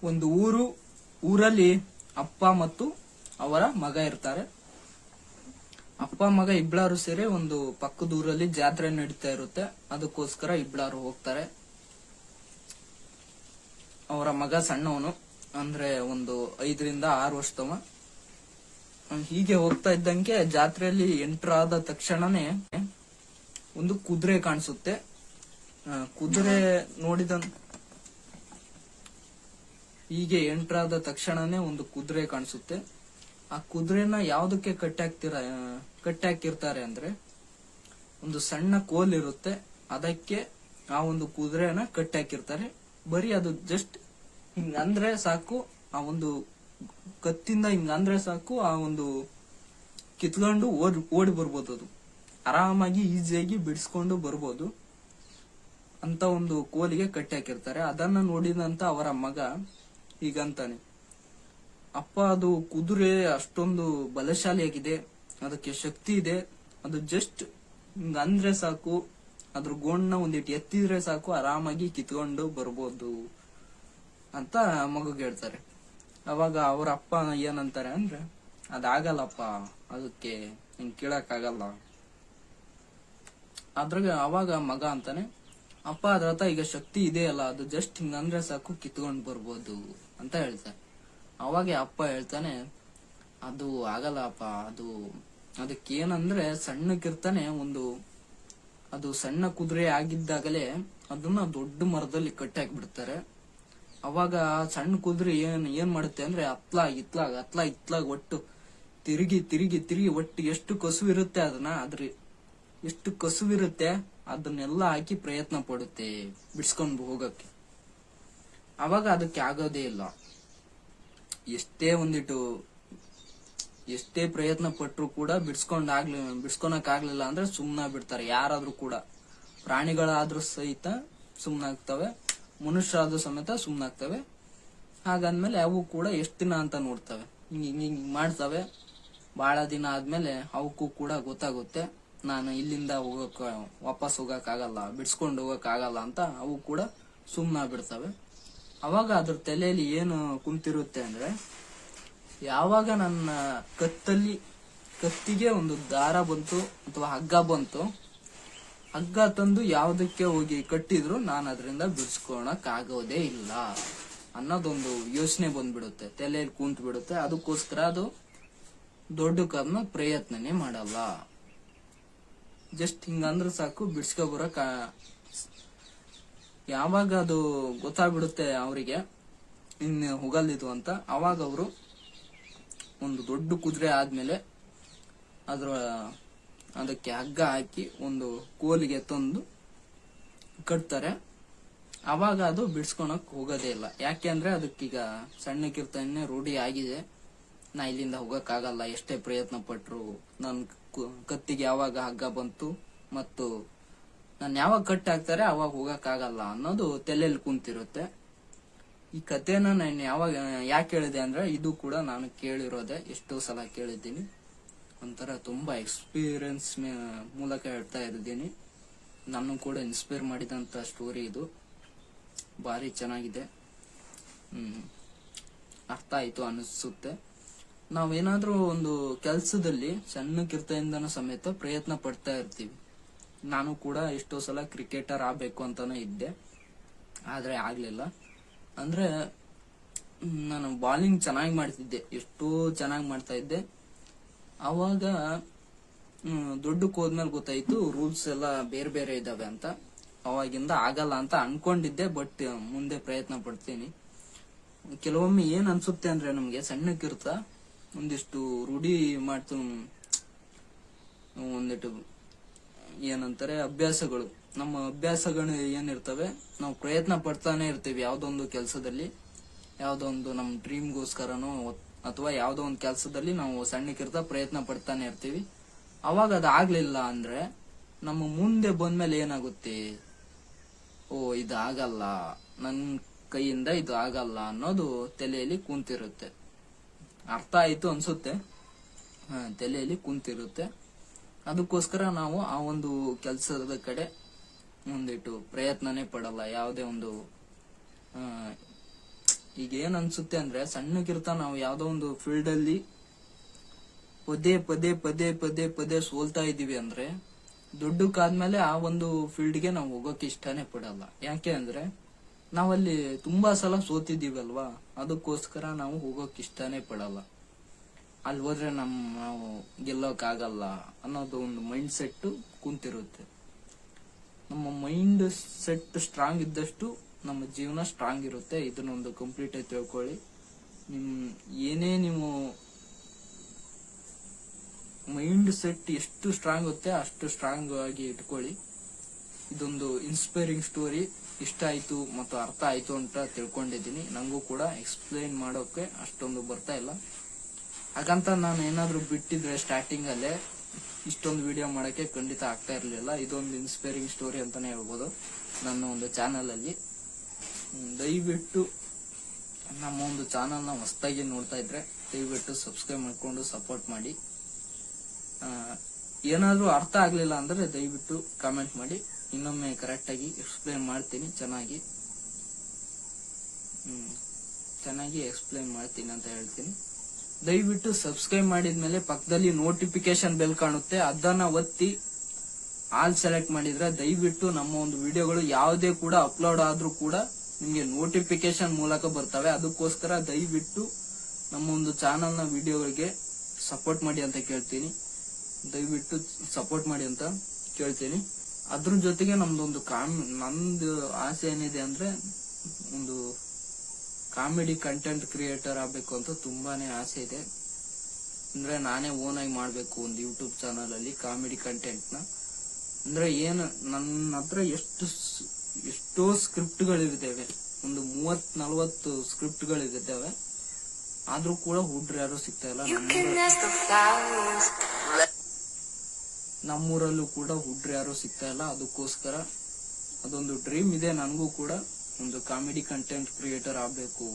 ಒಂದು ಊರಲ್ಲಿ ಅಪ್ಪ ಮತ್ತು ಅವರ ಮಗ ಇರ್ತಾರೆ. ಅಪ್ಪ ಮಗ ಇಬ್ಬಳಾರು ಸೇರಿ ಒಂದು ಪಕ್ಕದ ಊರಲ್ಲಿ ಜಾತ್ರೆ ನಡೀತಾ ಇರುತ್ತೆ. ಅದಕ್ಕೋಸ್ಕರ ಇಬ್ಬಳಾರು ಹೋಗ್ತಾರೆ. ಅವರ ಮಗ ಸಣ್ಣವನು, ಅಂದ್ರೆ ಒಂದು 5 ರಿಂದ 6 ವರ್ಷದವ. ಹೀಗೆ ಹೋಗ್ತಾ ಇದ್ದಂಗೆ ಜಾತ್ರೆಯಲ್ಲಿ ಎಂಟರ್ ಆದ ತಕ್ಷಣನೇ ಒಂದು ಕುದುರೆ ಕಾಣಿಸುತ್ತೆ. ಕುದುರೆ ನೋಡಿದ ಹೀಗೆ ಎಂಟರ್ ಆದ ತಕ್ಷಣನೇ ಒಂದು ಕುದುರೆ ಕಾಣಿಸುತ್ತೆ. ಆ ಕುದುರೆನ ಯಾವ್ದಕ್ಕೆ ಕಟ್ಟಾಕಿರ್ತಾರೆ ಅಂದ್ರೆ, ಒಂದು ಸಣ್ಣ ಕೋಲ್ ಇರುತ್ತೆ, ಅದಕ್ಕೆ ಆ ಒಂದು ಕುದುರೆನ ಕಟ್ಟಾಕಿರ್ತಾರೆ. ಬರೀ ಅದು ಜಸ್ಟ್ ಹಿಂಗ ಅಂದ್ರೆ ಸಾಕು, ಆ ಒಂದು ಕತ್ತಿಂದ ಹಿಂಗ ಅಂದ್ರೆ ಸಾಕು, ಆ ಒಂದು ಕಿತ್ಕೊಂಡು ಓಡಿ ಬರ್ಬೋದು. ಅದು ಆರಾಮಾಗಿ ಈಸಿಯಾಗಿ ಬಿಡಿಸ್ಕೊಂಡು ಬರ್ಬೋದು ಅಂತ ಒಂದು ಕೋಲಿಗೆ ಕಟ್ಟಾಕಿರ್ತಾರೆ. ಅದನ್ನ ನೋಡಿದಂತ ಅವರ ಮಗ ಹೀಗಂತಾನೆ, ಅಪ್ಪ ಅದು ಕುದುರೆ ಅಷ್ಟೊಂದು ಬಲಶಾಲಿಯಾಗಿದೆ, ಅದಕ್ಕೆ ಶಕ್ತಿ ಇದೆ, ಅದು ಜಸ್ಟ್ ಹಿಂಗ ಅಂದ್ರೆ ಸಾಕು, ಅದ್ರ ಗೋಣ್ಣ ಒಂದಿಟ್ಟು ಎತ್ತಿದ್ರೆ ಸಾಕು ಆರಾಮಾಗಿ ಕಿತ್ಕೊಂಡು ಬರ್ಬೋದು ಅಂತ ಮಗುಗೆ ಹೇಳ್ತಾರೆ. ಅವಾಗ ಅವ್ರ ಅಪ್ಪ ಏನಂತಾರೆ ಅಂದ್ರೆ, ಅದಾಗಲ್ಲಪ್ಪ, ಅದಕ್ಕೆ ಹಿಂಗ್ ಕೀಳಕ್ ಆಗಲ್ಲ. ಅದ್ರಾಗ ಅವಾಗ ಮಗ ಅಂತಾನೆ, ಅಪ್ಪ ಅದ್ರ ಹತ್ರ ಈಗ ಶಕ್ತಿ ಇದೆಯಲ್ಲ, ಅದು ಜಸ್ಟ್ ಹಿಂಗ ಅಂದ್ರೆ ಸಾಕು ಕಿತ್ಕೊಂಡ್ ಬರ್ಬೋದು ಅಂತ ಹೇಳ್ತಾರೆ. ಅವಾಗ ಅಪ್ಪ ಹೇಳ್ತಾನೆ, ಅದು ಆಗಲ್ಲ ಅಪ್ಪ, ಅದಕ್ಕೇನಂದ್ರೆ ಸಣ್ಣಕ್ಕಿರ್ತಾನೆ ಅದು ಸಣ್ಣ ಕುದುರೆ ಆಗಿದ್ದಾಗಲೇ ಅದನ್ನ ದೊಡ್ಡ ಮರದಲ್ಲಿ ಕಟ್ಟಾಕ್ಬಿಡ್ತಾರೆ. ಅವಾಗ ಸಣ್ಣ ಕುದುರೆ ಏನ್ ಮಾಡುತ್ತೆ ಅಂದ್ರೆ, ಇತ್ಲಾಗ ಒಟ್ಟು ತಿರುಗಿ ಒಟ್ಟು ಎಷ್ಟು ಕಸುವಿರುತ್ತೆ ಎಷ್ಟು ಕಸುವಿರುತ್ತೆ ಅದನ್ನೆಲ್ಲ ಹಾಕಿ ಪ್ರಯತ್ನ ಪಡುತ್ತೆ ಬಿಡ್ಸ್ಕೊಂಡು ಹೋಗಕ್ಕೆ. ಅವಾಗ ಅದಕ್ಕೆ ಆಗೋದೇ ಇಲ್ಲ. ಎಷ್ಟೇ ಪ್ರಯತ್ನ ಪಟ್ರು ಕೂಡ ಬಿಡ್ಸ್ಕೊಳಕ್ ಆಗ್ಲಿಲ್ಲ ಅಂದ್ರೆ ಸುಮ್ನ ಬಿಡ್ತಾರೆ. ಯಾರಾದ್ರೂ ಕೂಡ, ಪ್ರಾಣಿಗಳಾದ್ರೂ ಸಹಿತ ಸುಮ್ನಾಗ್ತವೆ, ಮನುಷ್ಯರಾದ್ರೂ ಸಮೇತ ಸುಮ್ನಾಗ್ತವೆ. ಹಾಗಂದ್ಮೇಲೆ ಅವು ಕೂಡ ಎಷ್ಟ್ ದಿನ ಅಂತ ನೋಡ್ತವೆ, ಹಿಂಗ್ ಮಾಡ್ತವೆ. ಬಹಳ ದಿನ ಆದ್ಮೇಲೆ ಅವಕ್ಕೂ ಕೂಡ ಗೊತ್ತಾಗುತ್ತೆ, ನಾನು ಇಲ್ಲಿಂದ ವಾಪಸ್ ಹೋಗಕ್ ಆಗಲ್ಲ, ಬಿಡ್ಸ್ಕೊಂಡು ಹೋಗಕ್ ಆಗಲ್ಲ ಅಂತ ಅವು ಕೂಡ ಸುಮ್ನ ಬಿಡ್ತವೆ. ಅವಾಗ ಅದ್ರ ತಲೆಯಲ್ಲಿ ಏನು ಕುಂತಿರುತ್ತೆ ಅಂದ್ರೆ, ಯಾವಾಗ ನನ್ನ ಕತ್ತಿಗೆ ಒಂದು ದಾರ ಬಂತು ಅಥವಾ ಹಗ್ಗ ಬಂತು, ಹಗ್ಗ ತಂದು ಯಾವ್ದಕ್ಕೆ ಹೋಗಿ ಕಟ್ಟಿದ್ರು ನಾನು ಅದರಿಂದ ಬಿಡ್ಸ್ಕೊಳಕ್ ಆಗೋದೇ ಇಲ್ಲ ಅನ್ನೋದೊಂದು ಯೋಚನೆ ಬಂದ್ಬಿಡುತ್ತೆ, ತಲೆಯಲ್ಲಿ ಕುಂತ್ ಬಿಡುತ್ತೆ. ಅದಕ್ಕೋಸ್ಕರ ಅದು ದೊಡ್ಡ ಕರ್ಮ ಪ್ರಯತ್ನನೇ ಮಾಡಲ್ಲ. ಜಸ್ಟ್ ಹಿಂಗಂದ್ರೆ ಸಾಕು ಬಿಡ್ಸ್ಕೊ ಬರಕ್. ಯಾವಾಗ ಅದು ಗೊತ್ತಾಗ್ಬಿಡುತ್ತೆ ಅವರಿಗೆ ಇನ್ನು ಹೋಗಲ್ಲಿದು ಅಂತ, ಅವಾಗ ಅವರು ಒಂದು ದೊಡ್ಡ ಕುದುರೆ ಆದ್ಮೇಲೆ ಅದಕ್ಕೆ ಹಗ್ಗ ಹಾಕಿ ಒಂದು ಕೋಲಿಗೆ ತಂದು ಕಟ್ತಾರೆ. ಅವಾಗ ಅದು ಬಿಡ್ಸ್ಕೊಳಕ್ ಹೋಗೋದೇ ಇಲ್ಲ. ಯಾಕೆ ಅಂದ್ರೆ ಅದಕ್ಕೀಗ ಸಣ್ಣಕ್ಕಿರ್ತಾನೆ ರೂಢಿ ಆಗಿದೆ, ನಾ ಇಲ್ಲಿಂದ ಹೋಗಕ್ ಆಗಲ್ಲ, ಎಷ್ಟೇ ಪ್ರಯತ್ನ ಪಟ್ರು ನನ್ ಕತ್ತಿಗೆ ಯಾವಾಗ ಹಗ್ಗ ಬಂತು ಮತ್ತು ನಾನು ಯಾವಾಗ ಕಟ್ ಹಾಕ್ತಾರೆ ಅವಾಗ ಹೋಗಕ್ ಆಗಲ್ಲ ಅನ್ನೋದು ತಲೆಯಲ್ಲಿ ಕುಂತಿರುತ್ತೆ. ಈ ಕಥೆನ ನಾನು ಯಾಕೆ ಹೇಳಿದೆ ಅಂದ್ರೆ, ಇದು ಕೂಡ ನಾನು ಕೇಳಿರೋದೆ, ಎಷ್ಟೋ ಸಲ ಕೇಳಿದ್ದೀನಿ. ಒಂಥರ ತುಂಬಾ ಎಕ್ಸ್ಪೀರಿಯನ್ಸ್ ಮೂಲಕ ಹೇಳ್ತಾ ಇದ್ದೀನಿ. ನಾನು ಕೂಡ ಇನ್ಸ್ಪೈರ್ ಮಾಡಿದಂತ ಸ್ಟೋರಿ ಇದು. ಭಾರಿ ಚೆನ್ನಾಗಿದೆ, ಅರ್ಥ ಆಯ್ತು ಅನಿಸುತ್ತೆ. ನಾವೇನಾದ್ರೂ ಒಂದು ಕೆಲ್ಸದಲ್ಲಿ ಸಣ್ಣಕ್ಕಿರ್ತೆಯಿಂದನೂ ಸಮೇತ ಪ್ರಯತ್ನ ಪಡ್ತಾ ಇರ್ತೀವಿ. ನಾನು ಕೂಡ ಎಷ್ಟೋ ಸಲ ಕ್ರಿಕೆಟರ್ ಆಗ್ಬೇಕು ಅಂತಾನೆ ಇದ್ದೆ, ಆದ್ರೆ ಆಗ್ಲಿಲ್ಲ. ಅಂದ್ರೆ ನಾನು ಬಾಲಿಂಗ್ ಚೆನ್ನಾಗಿ ಮಾಡ್ತಿದ್ದೆ, ಎಷ್ಟೋ ಚೆನ್ನಾಗಿ ಮಾಡ್ತಾ ಇದ್ದೆ. ಅವಾಗ ದೊಡ್ಡಕ್ಕೆ ಹೋದ್ಮೇಲೆ ಗೊತ್ತಾಯ್ತು ರೂಲ್ಸ್ ಎಲ್ಲ ಬೇರೆ ಬೇರೆ ಇದಾವೆ ಅಂತ. ಅವಾಗಿಂದ ಆಗಲ್ಲ ಅಂತ ಅನ್ಕೊಂಡಿದ್ದೆ, ಬಟ್ ಮುಂದೆ ಪ್ರಯತ್ನ ಪಡ್ತೀನಿ. ಕೆಲವೊಮ್ಮೆ ಏನ್ ಅನ್ಸುತ್ತೆ ಅಂದ್ರೆ, ನಮ್ಗೆ ಸಣ್ಣಕ್ಕಿರ್ತ ಒಂದಿಷ್ಟು ರೂಢಿ ಮಾಡ್ತು, ಒಂದಿಟ್ಟು ಏನಂತಾರೆ ಅಭ್ಯಾಸಗಳು, ನಮ್ಮ ಅಭ್ಯಾಸಗಳು ಏನಿರ್ತವೆ, ನಾವು ಪ್ರಯತ್ನ ಪಡ್ತಾನೆ ಇರ್ತೀವಿ ಯಾವ್ದೊಂದು ಕೆಲಸದಲ್ಲಿ, ಯಾವ್ದೊಂದು ನಮ್ ಡ್ರೀಮ್ಗೋಸ್ಕರನೋ ಅಥವಾ ಯಾವ್ದೋ ಒಂದು ಕೆಲಸದಲ್ಲಿ ನಾವು ಸಣ್ಣಕ್ಕಿರ್ತ ಪ್ರಯತ್ನ ಪಡ್ತಾನೆ ಇರ್ತೀವಿ. ಅವಾಗ ಅದಾಗ್ಲಿಲ್ಲ ಅಂದ್ರೆ ನಮ್ಮ ಮುಂದೆ ಬಂದ್ಮೇಲೆ ಏನಾಗುತ್ತೆ, ಇದು ಆಗಲ್ಲ, ನನ್ ಕೈಯಿಂದ ಇದು ಆಗಲ್ಲ ಅನ್ನೋದು ತಲೆಯಲ್ಲಿ ಕುಂತಿರುತ್ತೆ. ಅರ್ಥ ಆಯ್ತು ಅನ್ಸುತ್ತೆ, ತಲೆಯಲ್ಲಿ ಕುಂತಿರುತ್ತೆ. ಅದಕ್ಕೋಸ್ಕರ ನಾವು ಆ ಒಂದು ಕೆಲಸದ ಕಡೆ ಒಂದಿಟ್ಟು ಪ್ರಯತ್ನನೇ ಪಡಲ್ಲ. ಯಾವುದೇ ಒಂದು ಈಗ ಏನ್ ಅನ್ಸುತ್ತೆ ಅಂದ್ರೆ ಸಣ್ಣಗಿರ್ತಾ ನಾವು ಯಾವ್ದೋ ಒಂದು ಫೀಲ್ಡ್ ಅಲ್ಲಿ ಪದೇ ಪದೇ ಪದೇ ಪದೇ ಪದೇ ಸೋಲ್ತಾ ಇದೀವಿ ಅಂದ್ರೆ ದೊಡ್ಡಕ್ಕಾದ್ಮೇಲೆ ಆ ಒಂದು ಫೀಲ್ಡ್ಗೆ ನಾವು ಹೋಗೋಕೆ ಇಷ್ಟನೇ ಪಡಲ್ಲ. ಯಾಕೆ ಅಂದ್ರೆ ನಾವಲ್ಲಿ ತುಂಬಾ ಸಲ ಸೋತಿದೀವಲ್ವಾ, ಅದಕ್ಕೋಸ್ಕರ ನಾವು ಹೋಗೋಕೆ ಇಷ್ಟನೇ ಪಡಲ್ಲ. ಅಲ್ಲಿ ಹೋದ್ರೆ ನಾವು ಗೆಲ್ಲೋಕಾಗಲ್ಲ ಅನ್ನೋದು ಒಂದು ಮೈಂಡ್ ಸೆಟ್ ಕುಂತಿರುತ್ತೆ. ನಮ್ಮ ಮೈಂಡ್ ಸೆಟ್ ಸ್ಟ್ರಾಂಗ್ ಇದ್ದಷ್ಟು ನಮ್ಮ ಜೀವನ ಸ್ಟ್ರಾಂಗ್ ಇರುತ್ತೆ. ಇದನ್ನೊಂದು ಕಂಪ್ಲೀಟ್ ಆಗಿ ತಿಳ್ಕೊಳ್ಳಿ. ಏನೇ ನೀವು ಮೈಂಡ್ ಸೆಟ್ ಎಷ್ಟು ಸ್ಟ್ರಾಂಗ್ ಇರುತ್ತೆ ಅಷ್ಟು ಸ್ಟ್ರಾಂಗ್ ಆಗಿ ಇಟ್ಕೊಳ್ಳಿ. ಇದೊಂದು ಇನ್ಸ್ಪೈರಿಂಗ್ ಸ್ಟೋರಿ. ಇಷ್ಟ ಆಯ್ತು ಮತ್ತು ಅರ್ಥ ಆಯ್ತು ಅಂತ ತಿಳ್ಕೊಂಡಿದ್ದೀನಿ. ನಂಗೂ ಕೂಡ ಎಕ್ಸ್ಪ್ಲೈನ್ ಮಾಡೋಕೆ ಅಷ್ಟೊಂದು ಬರ್ತಾ ಇಲ್ಲ. ಹಾಗಂತ ನಾನು ಏನಾದ್ರು ಬಿಟ್ಟಿದ್ರೆ ಸ್ಟಾರ್ಟಿಂಗ್ ಅಲ್ಲೇ ಇಷ್ಟೊಂದು ವಿಡಿಯೋ ಮಾಡಕ್ಕೆ ಖಂಡಿತ ಆಗ್ತಾ ಇರ್ಲಿಲ್ಲ. ಇದೊಂದು ಇನ್ಸ್ಪೈರಿಂಗ್ ಸ್ಟೋರಿ ಅಂತಾನೆ ಹೇಳ್ಬೋದು ನನ್ನ ಒಂದು ಚಾನಲ್ ಅಲ್ಲಿ. ದಯವಿಟ್ಟು ನಮ್ಮ ಒಂದು ಚಾನಲ್ ನ ಹೊಸದಾಗಿ ನೋಡ್ತಾ ಇದ್ರೆ ದಯವಿಟ್ಟು ಸಬ್ಸ್ಕ್ರೈಬ್ ಮಾಡ್ಕೊಂಡು ಸಪೋರ್ಟ್ ಮಾಡಿ. ಏನಾದ್ರೂ ಅರ್ಥ ಆಗ್ಲಿಲ್ಲ ಅಂದ್ರೆ ದಯವಿಟ್ಟು ಕಾಮೆಂಟ್ ಮಾಡಿ, ಇನ್ನೊಮ್ಮೆ ಕರೆಕ್ಟ್ ಆಗಿ ಎಕ್ಸ್ಪ್ಲೈನ್ ಮಾಡ್ತೀನಿ. ಚೆನ್ನಾಗಿ ಎಕ್ಸ್ಪ್ಲೈನ್ ಮಾಡ್ತೀನಿ ಅಂತ ಹೇಳ್ತೀನಿ. ದಯವಿಟ್ಟು ಸಬ್ಸ್ಕ್ರೈಬ್ ಮಾಡಿದ್ಮೇಲೆ ಪಕ್ಕದಲ್ಲಿ ನೋಟಿಫಿಕೇಶನ್ ಬೆಲ್ ಕಾಣುತ್ತೆ, ಅದನ್ನ ಒತ್ತಿ ಆಲ್ ಸೆಲೆಕ್ಟ್ ಮಾಡಿದ್ರೆ ದಯವಿಟ್ಟು ನಮ್ಮ ಒಂದು ವಿಡಿಯೋಗಳು ಯಾವುದೇ ಕೂಡ ಅಪ್ಲೋಡ್ ಆದ್ರೂ ಕೂಡ ನಿಮ್ಗೆ ನೋಟಿಫಿಕೇಶನ್ ಮೂಲಕ ಬರ್ತವೆ. ಅದಕ್ಕೋಸ್ಕರ ದಯವಿಟ್ಟು ನಮ್ಮ ಒಂದು ಚಾನಲ್ ನ ವಿಡಿಯೋಗಳಿಗೆ ಸಪೋರ್ಟ್ ಮಾಡಿ ಅಂತ ಕೇಳ್ತೀನಿ. ದಯವಿಟ್ಟು ಸಪೋರ್ಟ್ ಮಾಡಿ ಅಂತ ಕೇಳ್ತೀನಿ. ಅದ್ರ ಜೊತೆಗೆ ನಂದು ಆಸೆ ಏನಿದೆ ಅಂದ್ರೆ ಒಂದು ಕಾಮಿಡಿ ಕಂಟೆಂಟ್ ಕ್ರಿಯೇಟರ್ ಆಗ್ಬೇಕು ಅಂತ ತುಂಬಾನೇ ಆಸೆ ಇದೆ. ಅಂದ್ರೆ ನಾನೇ ಓನ್ ಆಗಿ ಮಾಡ್ಬೇಕು ಒಂದು ಯೂಟ್ಯೂಬ್ ಚಾನಲ್ ಅಲ್ಲಿ ಕಾಮಿಡಿ ಕಂಟೆಂಟ್ ನ. ಅಂದ್ರೆ ಏನು ನನ್ನ ಹತ್ರ ಎಷ್ಟೋ ಸ್ಕ್ರಿಪ್ಟ್ ಗಳಿದ್ದಾವೆ, ಒಂದು 30-40 ಸ್ಕ್ರಿಪ್ಟ್ ಗಳಿದ್ದಾವೆ. ಆದ್ರೂ ಕೂಡ ಹುಡ್ರು ಯಾರು ಸಿಗ್ತಾ ಇಲ್ಲ. ನಮ್ಮೂರಲ್ಲೂ ಕೂಡ ಹುಡ್ರು ಯಾರು ಸಿಗ್ತಾ ಇಲ್ಲ. ಅದಕ್ಕೋಸ್ಕರ ಅದೊಂದು ಡ್ರೀಮ್ ಇದೆ ನನಗೂ ಕೂಡ, ಒಂದು ಕಾಮಿಡಿ ಕಂಟೆಂಟ್ ಕ್ರಿಯೇಟರ್ ಆಗ್ಬೇಕು,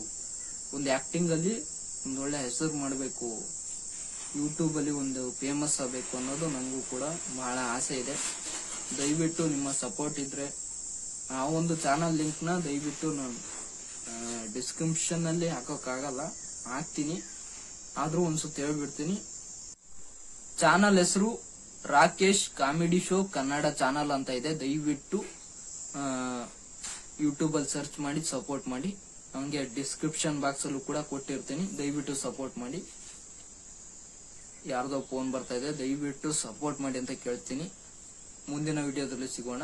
ಒಂದು ಆಕ್ಟಿಂಗ್ ಅಲ್ಲಿ ಒಂದು ಒಳ್ಳೆ ಹೆಸರು ಮಾಡಬೇಕು, ಯೂಟ್ಯೂಬ್ ಅಲ್ಲಿ ಒಂದು ಫೇಮಸ್ ಆಗಬೇಕು ಅನ್ನೋದು ನನಗೂ ಕೂಡ ಬಹಳ ಆಸೆ ಇದೆ. ದಯವಿಟ್ಟು ನಿಮ್ಮ ಸಪೋರ್ಟ್ ಇದ್ರೆ ಆ ಒಂದು ಚಾನಲ್ ಲಿಂಕ್ ನ ದಯವಿಟ್ಟು ನಾನು ಡಿಸ್ಕ್ರಿಪ್ಷನ್ ಅಲ್ಲಿ ಹಾಕೋಕ್ಕಾಗಲ್ಲ, ಹಾಕ್ತೀನಿ. ಆದ್ರೂ ಒಂದ್ಸತಿ ಹೇಳ್ಬಿಡ್ತೀನಿ. ಚಾನಲ್ ಹೆಸರು Rakesh comedy show Kannada channel ಅಂತ ಇದೆ. ದಯವಿಟ್ಟು ಯೂಟ್ಯೂಬ್ ಅಲ್ಲಿ ಸರ್ಚ್ ಮಾಡಿ ಸಪೋರ್ಟ್ ಮಾಡಿ. ಹಂಗೆ ಡಿಸ್ಕ್ರಿಪ್ಷನ್ ಬಾಕ್ಸ್ ಅಲ್ಲೂ ಕೂಡ ಕೊಟ್ಟಿರ್ತೀನಿ, ದಯವಿಟ್ಟು ಸಪೋರ್ಟ್ ಮಾಡಿ. ಯಾರ್ದೋ ಫೋನ್ ಬರ್ತಾ ಇದೆ, ದಯವಿಟ್ಟು ಸಪೋರ್ಟ್ ಮಾಡಿ ಅಂತ ಕೇಳ್ತೀನಿ. ಮುಂದಿನ ವಿಡಿಯೋದಲ್ಲಿ ಸಿಗೋಣ.